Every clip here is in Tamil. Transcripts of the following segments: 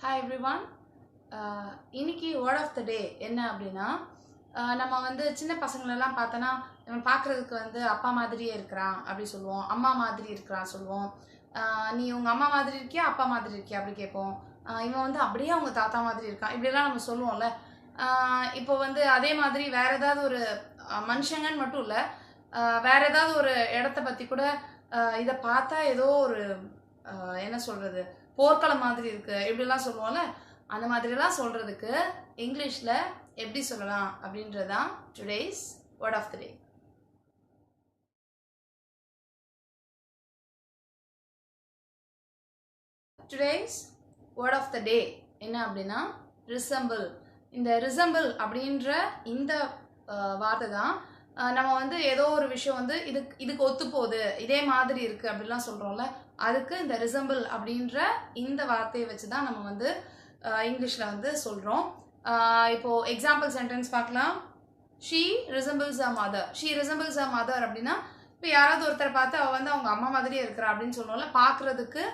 Hi everyone. இன்னைக்கு வேர்ட் ஆஃப் த டே என்ன அப்படின்னா நம்ம வந்து சின்ன பசங்களெல்லாம் பார்த்தோன்னா நம்ம பார்க்குறதுக்கு வந்து அப்பா மாதிரியே இருக்கிறான் அப்படி சொல்லுவோம், அம்மா மாதிரி இருக்கிறான் சொல்லுவோம். நீ உங்கள் அம்மா மாதிரி இருக்கியா அப்பா மாதிரி இருக்கியா அப்படி கேட்போம். இவன் வந்து அப்படியே அவங்க தாத்தா மாதிரி இருக்கான் இப்படிலாம் நம்ம சொல்லுவோம்ல. இப்போ வந்து அதே மாதிரி வேற ஏதாவது ஒரு மனுஷங்கன்னு மட்டும் இல்லை, வேற ஏதாவது ஒரு இடத்த பற்றி கூட இதை பார்த்தா ஏதோ ஒரு என்ன சொல்கிறது, போர்க்களம் மாதிரி இருக்கு இப்படிலாம் சொல்லுவோம்ல. அந்த மாதிரிலாம் சொல்றதுக்கு இங்கிலீஷ்ல எப்படி சொல்லலாம் அப்படின்றது தான் today's word of the day. Today's word of the டே என்ன அப்படின்னா ரிசம்பிள். இந்த ரிசம்பிள் அப்படின்ற இந்த வார்த்தை தான் நம்ம வந்து ஏதோ ஒரு விஷயம் வந்து இதுக்கு ஒத்து போகுது, இதே மாதிரி இருக்கு அப்படிலாம் சொல்றோம்ல, அதுக்கு இந்த ரிசம்பிள் அப்படின்ற இந்த வார்த்தையை வச்சு தான் நம்ம வந்து இங்கிலீஷில் வந்து சொல்கிறோம். இப்போ எக்ஸாம்பிள் சென்டென்ஸ் பார்க்கலாம். She resembles a mother. She resembles a mother அப்படின்னா இப்போ யாராவது ஒருத்தரை பார்த்து அவள் வந்து அவங்க அம்மா மாதிரியே இருக்கிறா அப்படின்னு சொல்லுவோம்ல. பார்க்குறதுக்கு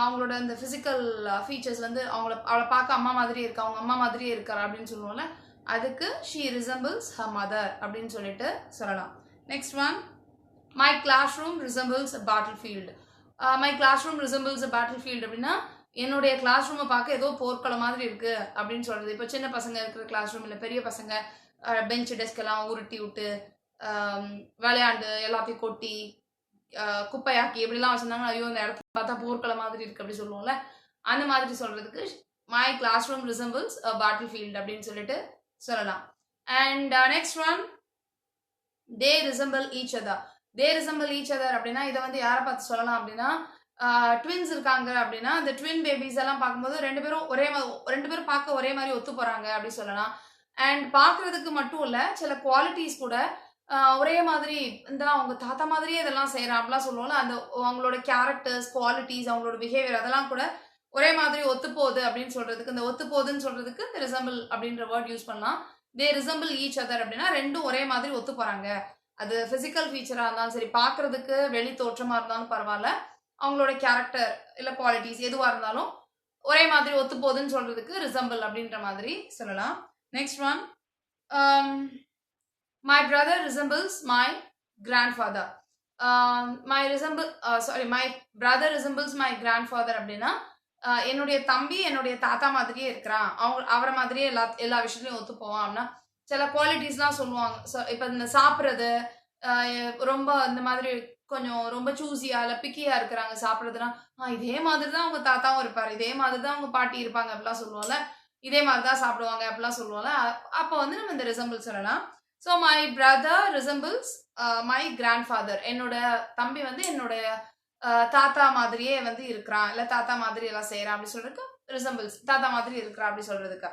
அவங்களோட இந்த ஃபிசிக்கல் ஃபீச்சர்ஸ் வந்து அவளை பார்க்க அம்மா மாதிரியே இருக்கா, அவங்க அம்மா மாதிரியே இருக்கா அப்படின்னு சொல்லுவோம்ல, அதுக்கு ஷீ ரிசம்பிள்ஸ் ஹர் மதர் அப்படின்னு சொல்லிட்டு சொல்லலாம். Next one, my classroom resembles a battlefield. My classroom resembles a battlefield அப்படின்னா என்னுடைய கிளாஸ் ரூமை பார்க்க ஏதோ போர்க்களம் மாதிரி இருக்கு அப்படின்னு சொல்றது. இப்போ சின்ன பசங்க இருக்கிற கிளாஸ் ரூம் இல்லை, பெரிய பசங்க பெஞ்ச் டெஸ்க் எல்லாம் உருட்டி விட்டு விளையாண்டு எல்லாத்தையும் கொட்டி குப்பையாக்கி எப்படிலாம் வச்சிருந்தாங்க, ஐயோ இந்த இடத்துல பார்த்தா போர்க்களம் மாதிரி இருக்கு அப்படி சொல்லுவோம்ல, அந்த மாதிரி சொல்றதுக்கு my classroom resembles a battlefield அப்படின்னு சொல்லிட்டு சொல்லலாம். And next one, they resemble each other. They resemble each other அப்படின்னா இதை வந்து யாரை பார்த்து சொல்லலாம் அப்படின்னா, ட்வின்ஸ் இருக்காங்க அப்படின்னா அந்த ட்வின் பேபிஸ் எல்லாம் பார்க்கும்போது ரெண்டு பேரும் பார்க்க ஒரே மாதிரி ஒத்து போறாங்க அப்படி சொல்லலாம். அண்ட் பார்க்கறதுக்கு மட்டும் இல்லை, சில குவாலிட்டிஸ் கூட ஒரே மாதிரி இந்த அவங்க தாத்தா மாதிரியே இதெல்லாம் செய்யறான் அப்படிலாம் சொல்லுவோம்ல, அந்த அவங்களோட கேரக்டர்ஸ் குவாலிட்டிஸ் அவங்களோட பிஹேவியர் அதெல்லாம் கூட ஒரே மாதிரி ஒத்து போகுது அப்படின்னு சொல்றதுக்கு, இந்த ஒத்து போகுதுன்னு சொல்றதுக்கு இந்த ரிசம்பிள் அப்படின்ற வேர்ட் யூஸ் பண்ணலாம். தே ரிசம்பிள் ஈச் அதர் அப்படின்னா ரெண்டும் ஒரே மாதிரி ஒத்து போறாங்க. அது பிசிக்கல் ஃபீச்சரா இருந்தாலும் சரி, பார்க்கறதுக்கு வெளி தோற்றமா இருந்தாலும் பரவாயில்ல, அவங்களோட கேரக்டர் இல்லை குவாலிட்டிஸ் எதுவாக இருந்தாலும் ஒரே மாதிரி ஒத்து போகுதுன்னு சொல்றதுக்கு ரிசம்பிள் அப்படின்ற மாதிரி சொல்லலாம். Next one, my brother resembles my grandfather. My brother resembles my grandfather அப்படின்னா என்னுடைய தம்பி என்னுடைய தாத்தா மாதிரியே இருக்கிறான், அவரை மாதிரியே எல்லா விஷயத்துலையும் ஒத்து போவான் அப்படின்னா சில குவாலிட்டிஸ்லாம் சொல்லுவாங்க. இப்போ இந்த சாப்பிட்றது ரொம்ப இந்த மாதிரி கொஞ்சம் ரொம்ப சூஸியா இல்லை பிக்கியா இருக்கிறாங்க சாப்பிட்றதுனா, இதே மாதிரி தான் அவங்க தாத்தாவும் இருப்பாரு, இதே மாதிரி தான் அவங்க பாட்டி இருப்பாங்க அப்படிலாம் சொல்லுவோம்ல, இதே மாதிரி தான் சாப்பிடுவாங்க அப்படிலாம் சொல்லுவோம்ல, அப்போ வந்து நம்ம இந்த ரிசம்பிள் சொல்லலாம். So my brother resembles my grandfather. என்னோட தம்பி வந்து என்னுடைய தாத்தா மாதிரியே வந்து இருக்கிறான், இல்லை தாத்தா மாதிரி எல்லாம் செய்யறான் அப்படி சொல்றதுக்கு ரிசம்பிள்ஸ், தாத்தா மாதிரி இருக்கிறான் அப்படி சொல்றதுக்கு.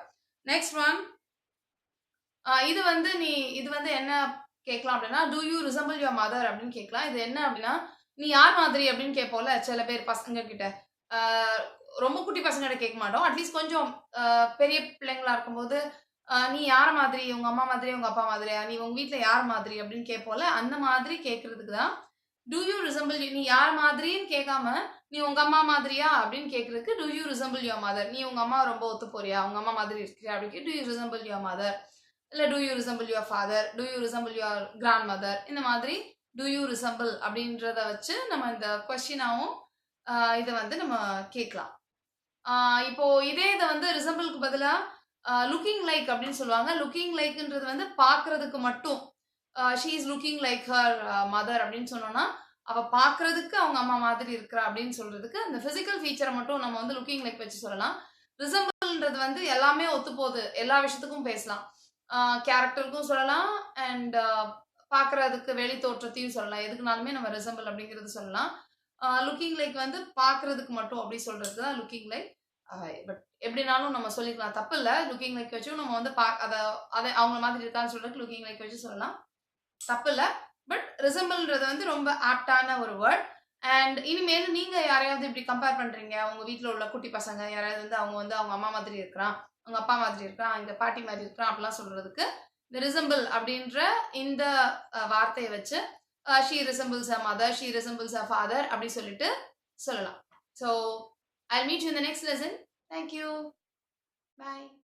நெக்ஸ்ட் ஒன், இது வந்து என்ன கேட்கலாம் அப்படின்னா, do you resemble your mother அப்படின்னு கேட்கலாம். இது என்ன அப்படின்னா, நீ யார் மாதிரி அப்படின்னு கேட்போம்ல சில பேர் பசங்க கிட்ட. ரொம்ப குட்டி பசங்கிட்ட கேட்க மாட்டோம், அட்லீஸ்ட் கொஞ்சம் பெரிய பிள்ளைங்களா இருக்கும்போது நீ யார் மாதிரி, உங்க அம்மா மாதிரி உங்க அப்பா மாதிரியா, நீ உங்க வீட்டுல யார் மாதிரி அப்படின்னு கேட்போம்ல, அந்த மாதிரி கேட்கறதுக்கு தான் டூ யூ ரிசம்பிள். நீ யார் மாதிரின்னு கேட்காம நீ உங்க அம்மா மாதிரியா அப்படின்னு கேட்கறதுக்கு do you resemble your mother. நீ உங்க அம்மா ரொம்ப ஒத்து போறியா, உங்க அம்மா மாதிரி இருக்கிறியா அப்படின்னு two you resemble your mother, இல்லை two you resemble your father, two you resemble your grand mother. இந்த மாதிரி டூ யூ ரிசம்பிள் அப்படின்றத வச்சு நம்ம இந்த கொஸ்டினாவும் இதை வந்து நம்ம கேட்கலாம். இப்போ இதை வந்து ரிசம்பிளுக்கு பதிலாக லுக்கிங் லைக் அப்படின்னு சொல்லுவாங்க. லுக்கிங் லைக்ன்றது வந்து பார்க்கறதுக்கு மட்டும், she is looking like her mother அப்படின்னு சொன்னோம்னா அவ பார்க்கறதுக்கு அவங்க அம்மா மாதிரி இருக்கிறா அப்படின்னு சொல்றதுக்கு அந்த பிசிக்கல் ஃபீச்சரை மட்டும் நம்ம வந்து லுக்கிங் லைக் வச்சு சொல்லலாம். ரிசம்பிள்ன்றது வந்து எல்லாமே ஒத்து போகுது, எல்லா விஷயத்துக்கும் பேசலாம், கேரக்டருக்கும் சொல்லலாம் அண்ட் பார்க்கறதுக்கு வெளி தோற்றத்தையும் சொல்லலாம், எதுக்குனாலுமே நம்ம ரிசம்பிள் அப்படிங்கிறது சொல்லலாம். லுக்கிங் லைக் வந்து பார்க்கறதுக்கு மட்டும் அப்படி சொல்றது தான் லுக்கிங் லைக். பட் எப்படினாலும் நம்ம சொல்லிக்கலாம், தப்பு இல்லை. லுக்கிங் லைக் வச்சும் நம்ம வந்து அதை அவங்க மாதிரி இருக்கான்னு சொல்றதுக்கு லுக்கிங் லைக் வச்சு சொல்லலாம், தப்பு இல்லை. பட் ரிசம்பிள்ன்றது வந்து ரொம்ப ஆப்டான ஒரு வேர்ட். அண்ட் இனிமேல் நீங்க யாரையாவது இப்படி கம்பேர் பண்றீங்க, உங்க வீட்டில் உள்ள குட்டி பசங்க யாராவது வந்து அவங்க அம்மா மாதிரி இருக்கிறான், அவங்க அப்பா மாதிரி இருக்கிறான், இந்த பாட்டி மாதிரி இருக்கிறான் அப்படிலாம் சொல்றதுக்கு இந்த ரிசம்பிள் அப்படின்ற இந்த வார்த்தையை வச்சு she resembles her mother, she resembles her father அப்படி சொல்லிட்டு சொல்லலாம். So I'll meet you in the next lesson. Thank you. Bye.